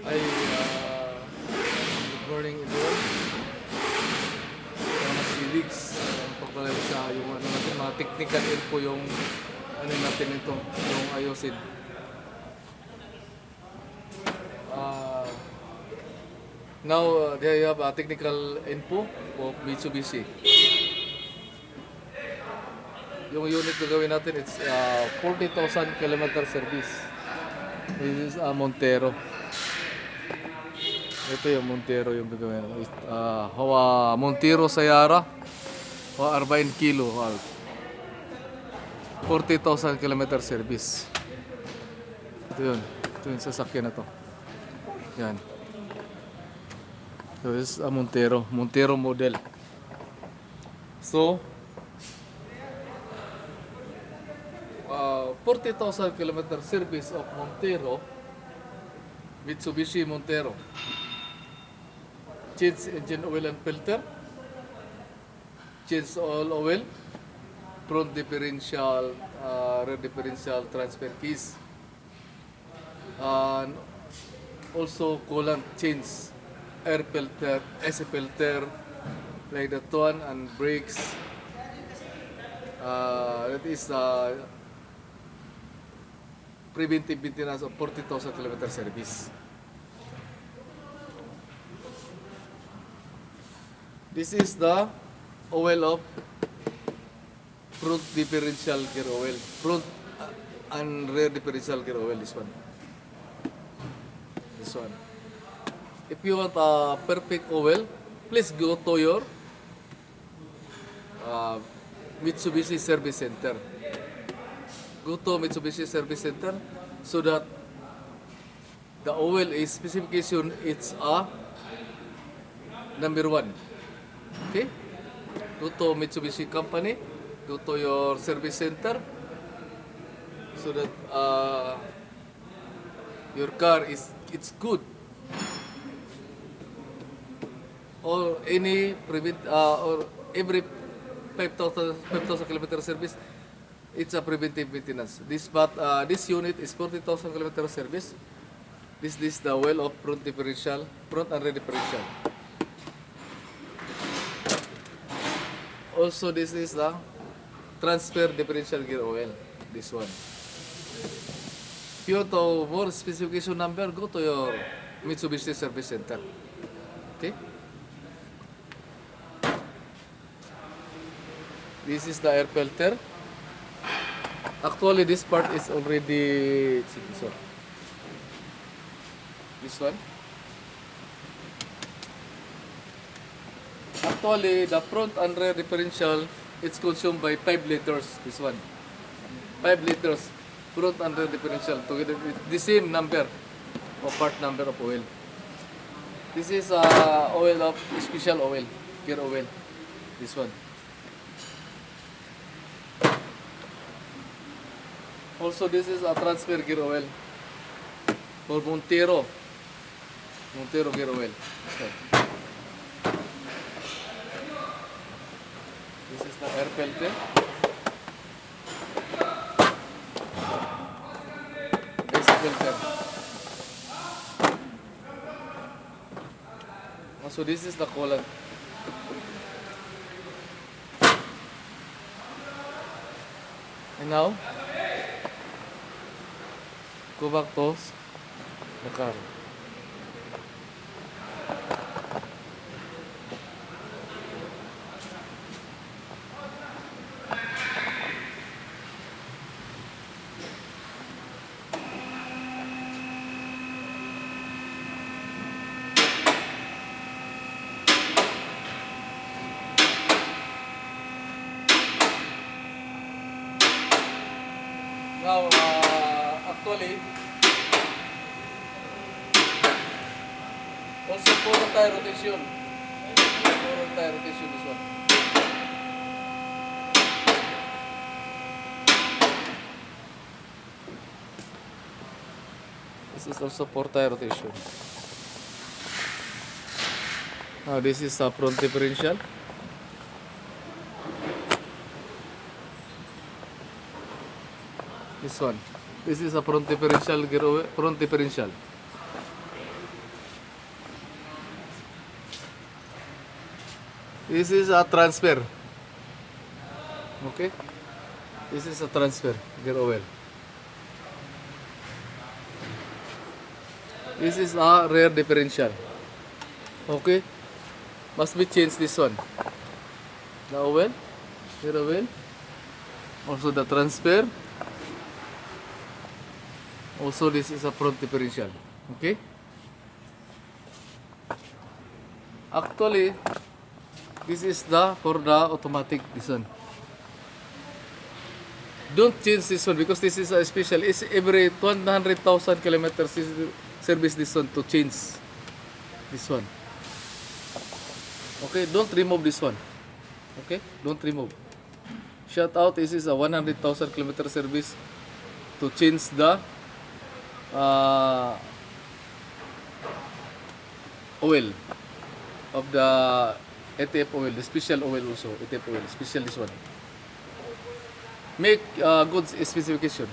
Ay, good morning everyone. Mga civics, pagpalala sa yung ano natin, mga technical info yung ano natin ito, yung ayusin. Uh, Now, there you have a technical info of Mitsubishi. Yung unit na gawin natin, it's 40,000 kilometer service. This is Montero. Ito yung Montero yung gagawin. Hawa Montero Sayara. Hawa 40 kilo. 40,000 kilometer service. Ito yun. Ito yung sasakyan na to. Yan. So this is a Montero. Montero model. So, 40,000 kilometer service of Montero. Mitsubishi Montero. Change engine oil and filter. Change all oil. Front differential, rear differential transfer keys. And also coolant change. Air filter, AC filter, like that one, and brakes. That is preventive maintenance of 40,000 kilometer service. This is the oil of front differential gear oil. Front and rear differential gear oil, this one. This one. If you want a perfect oil, please go to your Mitsubishi Service Center. Go to Mitsubishi Service Center so that the oil is specification, it's a number 1. Okay? Go to Mitsubishi company, go to your service center so that your car it's good. Or any or every 5,000 kilometer service, it's a preventive maintenance. This unit is 40,000 kilometer service. This is the oil of front differential, front and rear differential. Also, this is the transfer differential gear oil. This one. If you want to more specification number, go to your Mitsubishi Service Center. Okay. This is the air filter. Actually, this part is already this one. Actually, the front and rear differential, it's consumed by 5 liters. This one, 5 liters front and rear differential together with the same number or part number of oil. This is oil of special oil, gear oil. This one. Also, this is a transfer gear oil for Montero gear oil. This is the air filter. AC filter. So this is the coolant. And now, go back to the car. Now, actually, also puro tire rotation. Puro tire rotation this one. This is also for tire rotation. Now this is a front differential. This one. This is a front differential gear, front differential. This is a transfer. Okay? This is a transfer gear oil. This is a rear differential. Okay? Must be changed this one. The oil, gear oil. Also the transfer. Also this is a front differential. Okay? Actually, this is the for the automatic this one. Don't change this one because this is a special. It's every 100,000 kilometers service this one to change this one. Okay, don't remove this one. Okay, don't remove. Shout out, this is a 100,000 kilometer service to change the oil of the ATF oil, the special oil also, ATF oil, special this one. Make good specification.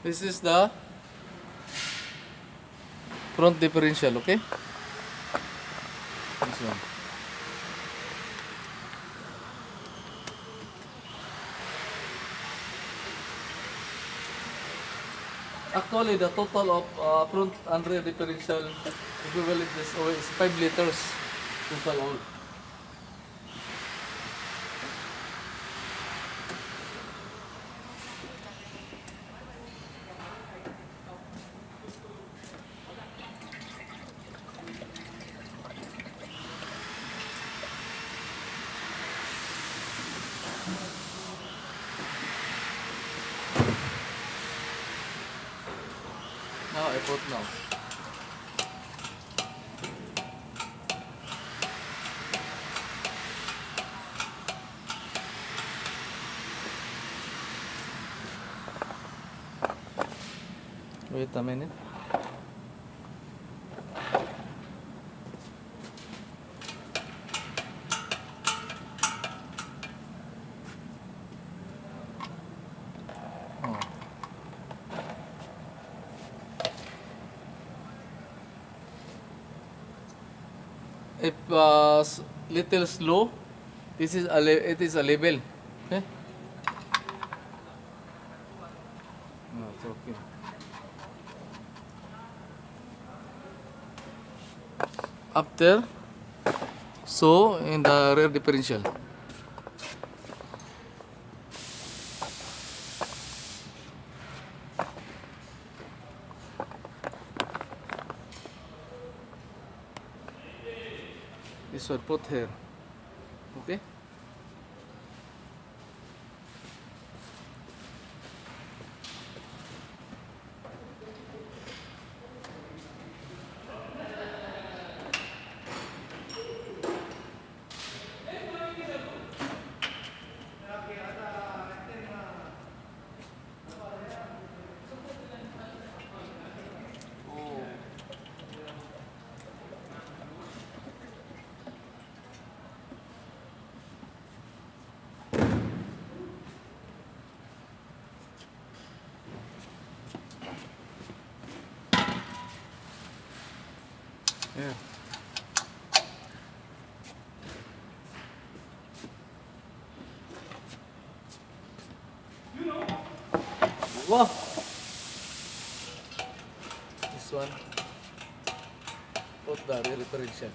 This is the front differential, okay? This one. Actually, the total of front and rear differential equivalent this oil is 5 liters total oil. Now I put now. Wait a minute. Oh. If little slow, this is it is a label. Okay. No, it's okay. After, so in the rear differential. This one put here. Okay. Yeah. Wow. This one. Put the rear differential.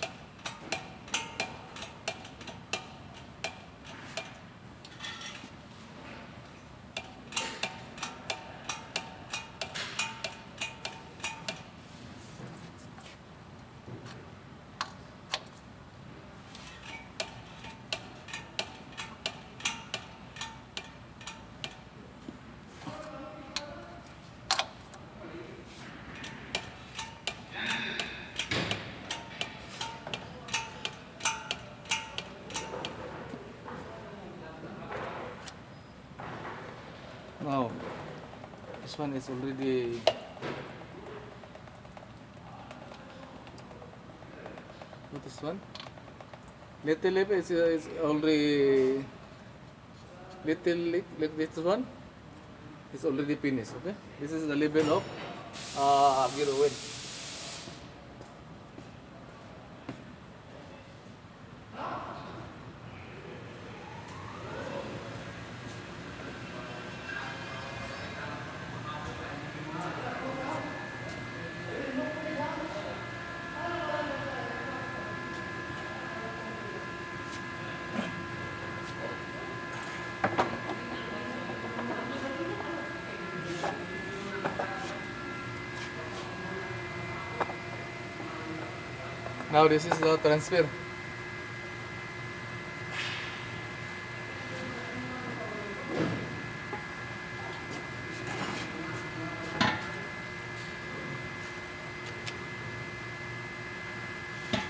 This one is already. What is one? Little lip is already. Little lip, this one is already finished. Okay, this is the level of gear oil. Now this is the transfer.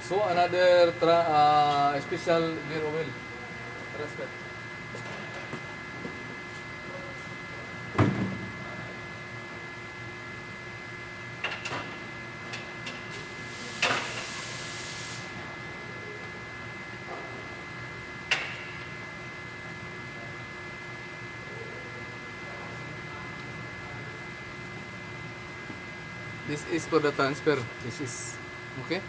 So another special gear oil transfer. This is for the transfer. This is okay.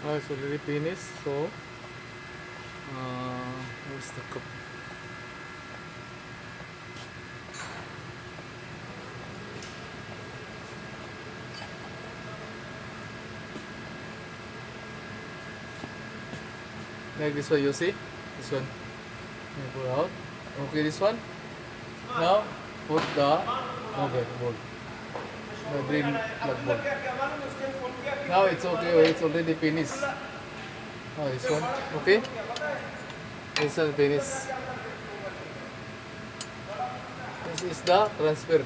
Oh, it's already finished. So, where's the cup? Like this one, you see? This one. You pull out. Okay, this one. Now, put the bolt. The green plug bolt. Now it's okay. It's already finished. Oh, this one. Okay. This one finished. This is the transfer. Okay.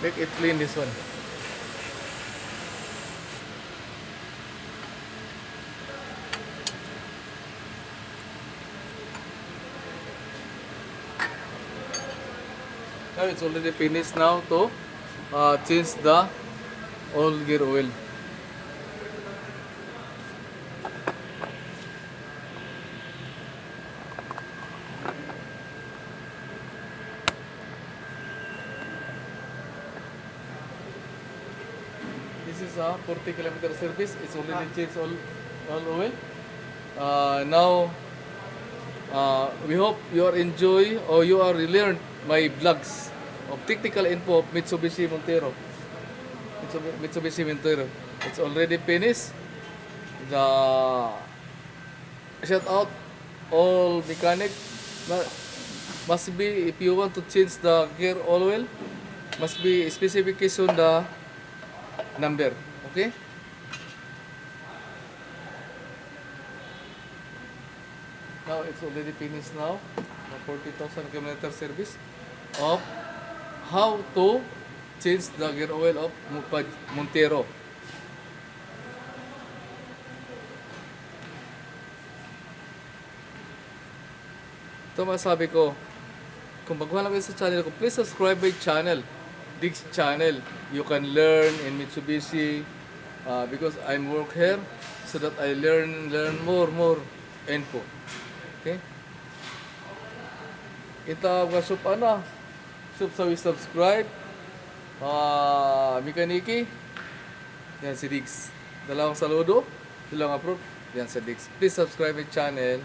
Make it clean, this one. Now it's already finished now to change the all gear oil. This is a 40-kilometer service. It's already changed all oil. Now we hope you are enjoy or you are learned my vlogs of technical info of Mitsubishi Montero. Mitsubishi Montero. It's already finished. The shout out all mechanic must be, if you want to change the gear oil, must be specification the number. Okay. Now it's already finished now. The 40,000 kilometer service of how to change the gear oil of Montero. Ito masabi ko, kung baguhan lang kayo sa channel ko, please subscribe my channel, Diggs channel. You can learn in Mitsubishi because I'm work here so that I learn more info. Okay? Ita mga sup ano, sup sa subscribe. Mekaniki. Yan si Diggs. Dalawang saludo. Dalawang approve. Yan si Diggs. Please subscribe my channel.